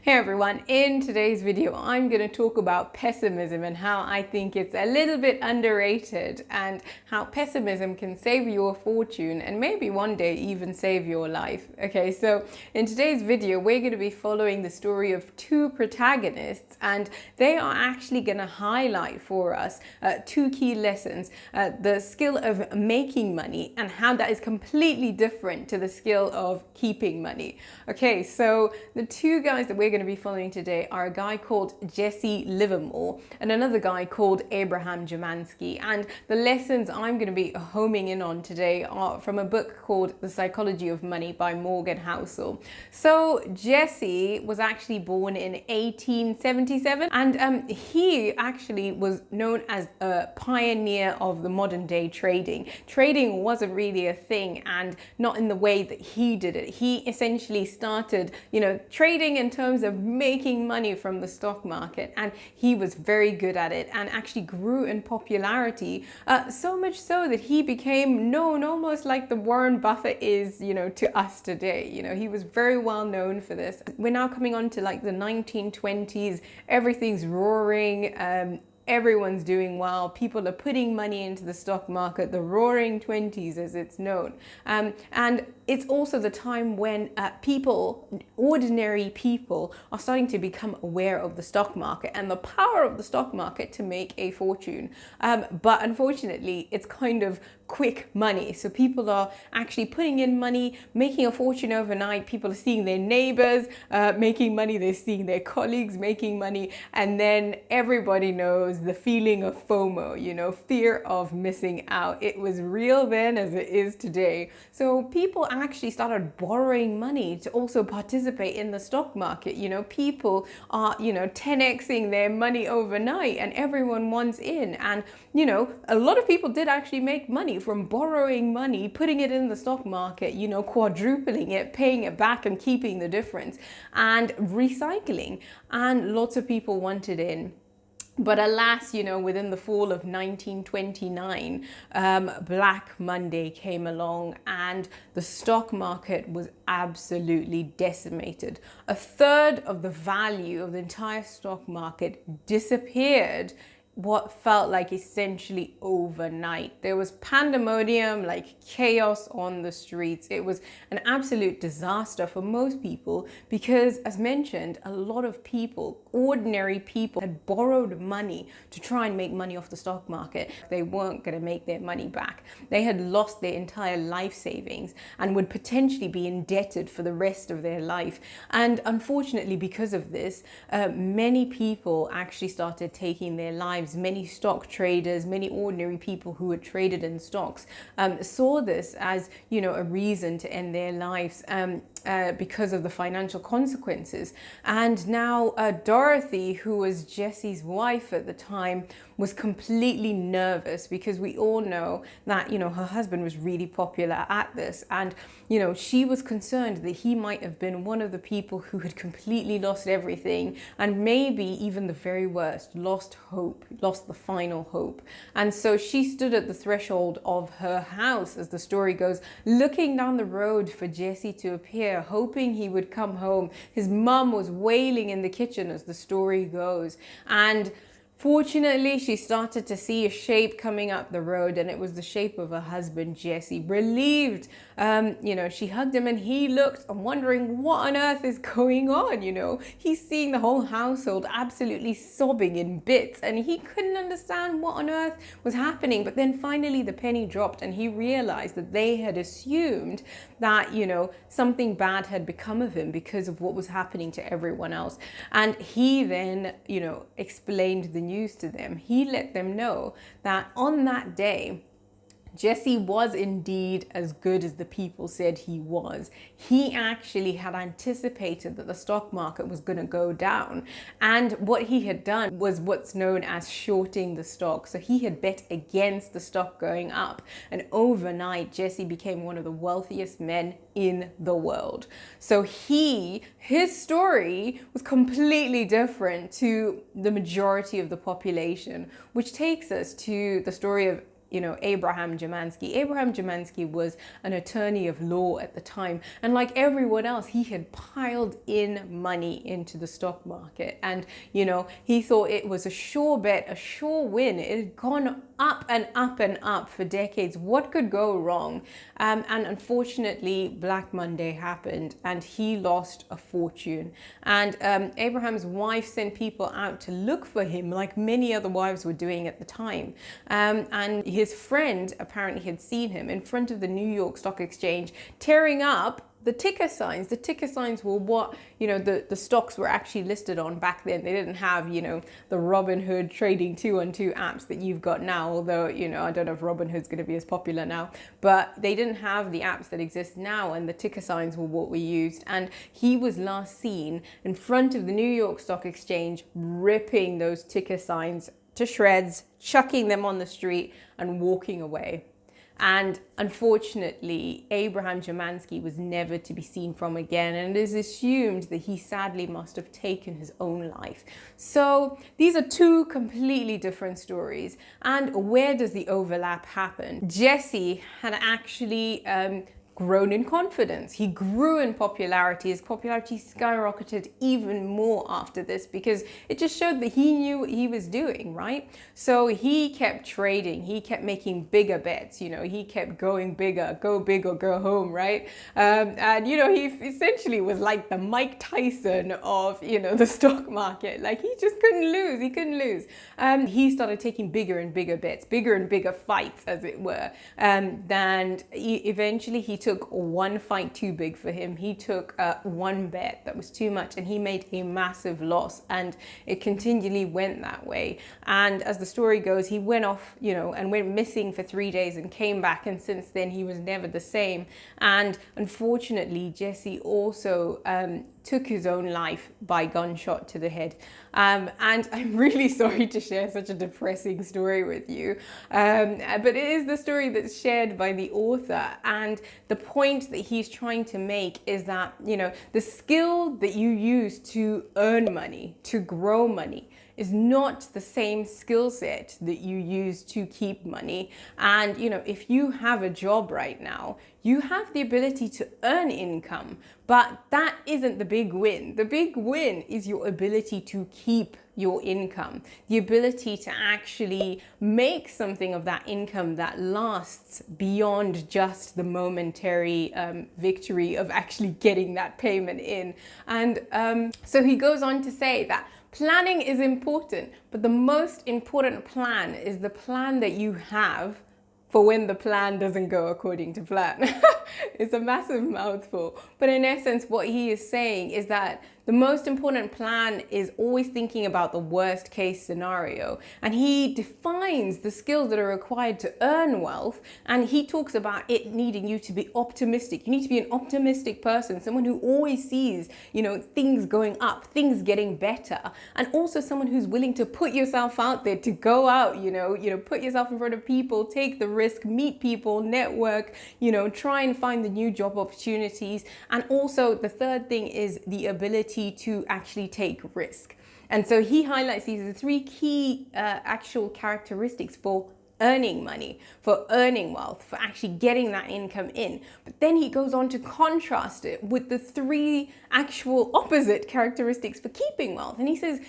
Hey everyone, in today's video I'm going to talk about pessimism and how I think it's a little bit underrated and how pessimism can save you a fortune and maybe one day even save your life. Okay, so in today's video we're going to be following the story of two protagonists, and they are actually going to highlight for us two key lessons. The skill of making money and how that is completely different to the skill of keeping money. Okay, so the two guys that we're going to be following today are a guy called Jessie Livermore and another guy called Abraham Germansky. And the lessons I'm going to be homing in on today are from a book called The Psychology of Money by Housel. So Jessie was actually born in 1877, and he actually was known as a pioneer of the modern day trading. Trading wasn't really a thing, and not in the way that he did it. He essentially started, trading in terms of making money from the stock market, and he was very good at it and actually grew in popularity, so much so that he became known almost like the Warren Buffett is, to us today. He was very well known for this. We're now coming on to like the 1920s. Everything's roaring. Everyone's doing well. People are putting money into the stock market, the roaring 20s as it's known. And it's also the time when ordinary people are starting to become aware of the stock market and the power of the stock market to make a fortune. But unfortunately, it's kind of quick money. So people are actually putting in money, making a fortune overnight. People are seeing their neighbors making money. They're seeing their colleagues making money. And then everybody knows the feeling of FOMO, fear of missing out. It was real then as it is today. So people actually started borrowing money to also participate in the stock market. People are, 10xing their money overnight, and everyone wants in. And, a lot of people did actually make money from borrowing money, putting it in the stock market, quadrupling it, paying it back and keeping the difference, and recycling. And lots of people wanted in. But alas, within the fall of 1929, Black Monday came along and the stock market was absolutely decimated. A third of the value of the entire stock market disappeared, what felt like essentially overnight. There was pandemonium, like chaos on the streets. It was an absolute disaster for most people because, as mentioned, a lot of people, ordinary people, had borrowed money to try and make money off the stock market. They weren't going to make their money back. They had lost their entire life savings and would potentially be indebted for the rest of their life. And unfortunately, because of this, many people actually started taking their lives. Many stock traders, many ordinary people who had traded in stocks saw this as, a reason to end their lives because of the financial consequences. And now Dorothy, who was Jessie's wife at the time, was completely nervous because we all know that, her husband was really popular at this. And, she was concerned that he might have been one of the people who had completely lost everything, and maybe even the very worst, lost hope, lost the final hope. And so she stood at the threshold of her house, as the story goes, looking down the road for Jessie to appear, hoping he would come home. His mum was wailing in the kitchen, as the story goes. And fortunately, she started to see a shape coming up the road, and it was the shape of her husband, Jessie. Relieved, she hugged him, and he looked, wondering what on earth is going on, He's seeing the whole household absolutely sobbing in bits, and he couldn't understand what on earth was happening. But then finally the penny dropped, and he realized that they had assumed that, something bad had become of him because of what was happening to everyone else. And he then, explained the news to them. He let them know that on that day, Jessie was indeed as good as the people said he was. He actually had anticipated that the stock market was going to go down. And what he had done was what's known as shorting the stock. So he had bet against the stock going up. And overnight, Jessie became one of the wealthiest men in the world. So his story was completely different to the majority of the population, which takes us to the story of Abraham Germansky. Abraham Germansky was an attorney of law at the time. And like everyone else, he had piled in money into the stock market. And, he thought it was a sure bet, a sure win. It had gone up and up and up for decades. What could go wrong? And unfortunately, Black Monday happened and he lost a fortune. And Abraham's wife sent people out to look for him, like many other wives were doing at the time. And his friend apparently had seen him in front of the New York Stock Exchange tearing up the ticker signs. The ticker signs were what, the stocks were actually listed on back then. They didn't have, the Robinhood trading 2-on-2 apps that you've got now, although, I don't know if Robinhood's going to be as popular now, but they didn't have the apps that exist now, and the ticker signs were what we used. And he was last seen in front of the New York Stock Exchange, ripping those ticker signs to shreds, chucking them on the street and walking away. And unfortunately, Abraham Germansky was never to be seen from again, and it is assumed that he sadly must have taken his own life. So these are two completely different stories. And where does the overlap happen? Jessie had actually grown in confidence. He grew in popularity. His popularity skyrocketed even more after this because it just showed that he knew what he was doing, right? So he kept trading. He kept making bigger bets. He kept going bigger, go big or go home, right? And he essentially was like the Mike Tyson of, the stock market. Like he just couldn't lose. He couldn't lose. He started taking bigger and bigger bets, bigger and bigger fights, as it were. And eventually he took one fight too big for him. He took one bet that was too much, and he made a massive loss, and it continually went that way. And as the story goes, he went off, and went missing for 3 days and came back, and since then he was never the same. And unfortunately, Jessie also took his own life by gunshot to the head. And I'm really sorry to share such a depressing story with you, but it is the story that's shared by the author. And the point that he's trying to make is that, the skill that you use to earn money, to grow money, is not the same skill set that you use to keep money. And, if you have a job right now, you have the ability to earn income, but that isn't the big win. The big win is your ability to keep your income, the ability to actually make something of that income that lasts beyond just the momentary victory of actually getting that payment in. And so he goes on to say that planning is important, but the most important plan is the plan that you have for when the plan doesn't go according to plan. It's a massive mouthful, but in essence, what he is saying is that the most important plan is always thinking about the worst case scenario. And he defines the skills that are required to earn wealth. And he talks about it needing you to be optimistic. You need to be an optimistic person, someone who always sees, things going up, things getting better. And also someone who's willing to put yourself out there, to go out, put yourself in front of people, take the risk, meet people, network, try and find the new job opportunities. And also the third thing is the ability to actually take risk. And so he highlights these as 3 key actual characteristics for earning money, for earning wealth, for actually getting that income in. But then he goes on to contrast it with the 3 actual opposite characteristics for keeping wealth. And he says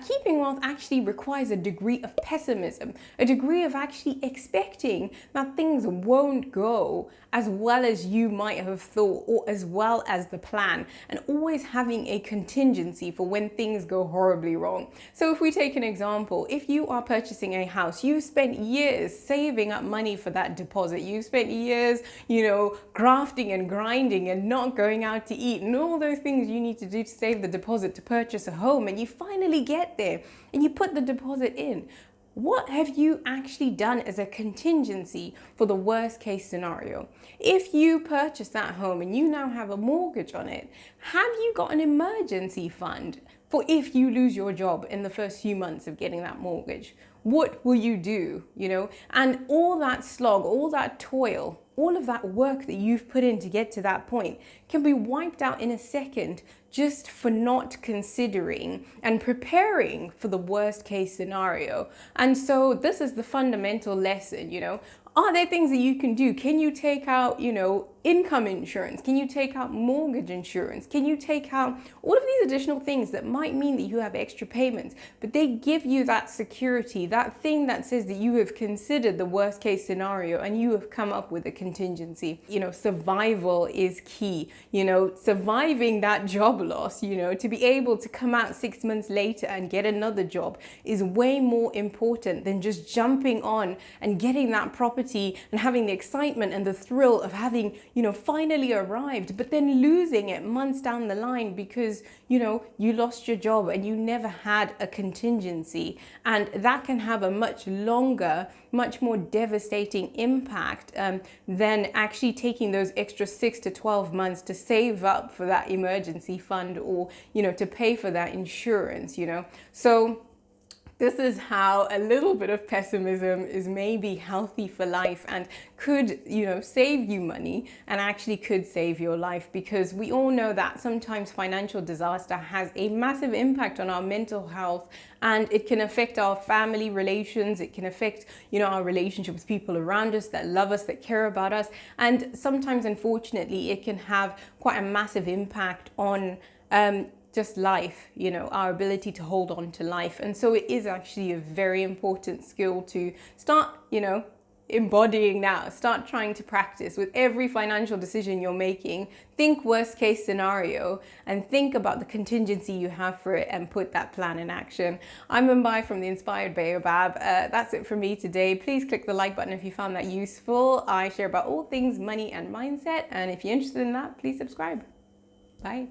keeping wealth actually requires a degree of pessimism, a degree of actually expecting that things won't go as well as you might have thought, or as well as the plan, and always having a contingency for when things go horribly wrong. So if we take an example, if you are purchasing a house, you've spent years saving up money for that deposit, you've spent years, grafting and grinding and not going out to eat and all those things you need to do to save the deposit to purchase a home, and you finally get there and you put the deposit in. What have you actually done as a contingency for the worst case scenario? If you purchase that home and you now have a mortgage on it, have you got an emergency fund for if you lose your job in the first few months of getting that mortgage? What will you do? And all that slog, all that toil all of that work that you've put in to get to that point can be wiped out in a second just for not considering and preparing for the worst case scenario. And so this is the fundamental lesson, you know. Are there things that you can do? Can you take out, you know, income insurance? Can you take out mortgage insurance? Can you take out all of these additional things that might mean that you have extra payments, but they give you that security, that thing that says that you have considered the worst case scenario and you have come up with a contingency. You know, survival is key. You know, surviving that job loss, you know, to be able to come out 6 months later and get another job is way more important than just jumping on and getting that property and having the excitement and the thrill of having, you know, finally arrived, but then losing it months down the line because, you know, you lost your job and you never had a contingency. And that can have a much longer, much more devastating impact than actually taking those extra 6 to 12 months to save up for that emergency fund or, you know, to pay for that insurance, you know. So this is how a little bit of pessimism is maybe healthy for life and could, you know, save you money and actually could save your life, because we all know that sometimes financial disaster has a massive impact on our mental health, and it can affect our family relations. It can affect, you know, our relationship with people around us that love us, that care about us. And sometimes, unfortunately, it can have quite a massive impact on just life, you know, our ability to hold on to life. And so it is actually a very important skill to start, you know, embodying now. Start trying to practice with every financial decision you're making. Think worst case scenario and think about the contingency you have for it and put that plan in action. I'm Mumbai from The Inspired Baobab. That's it from me today. Please click the like button if you found that useful. I share about all things money and mindset. And if you're interested in that, please subscribe. Bye.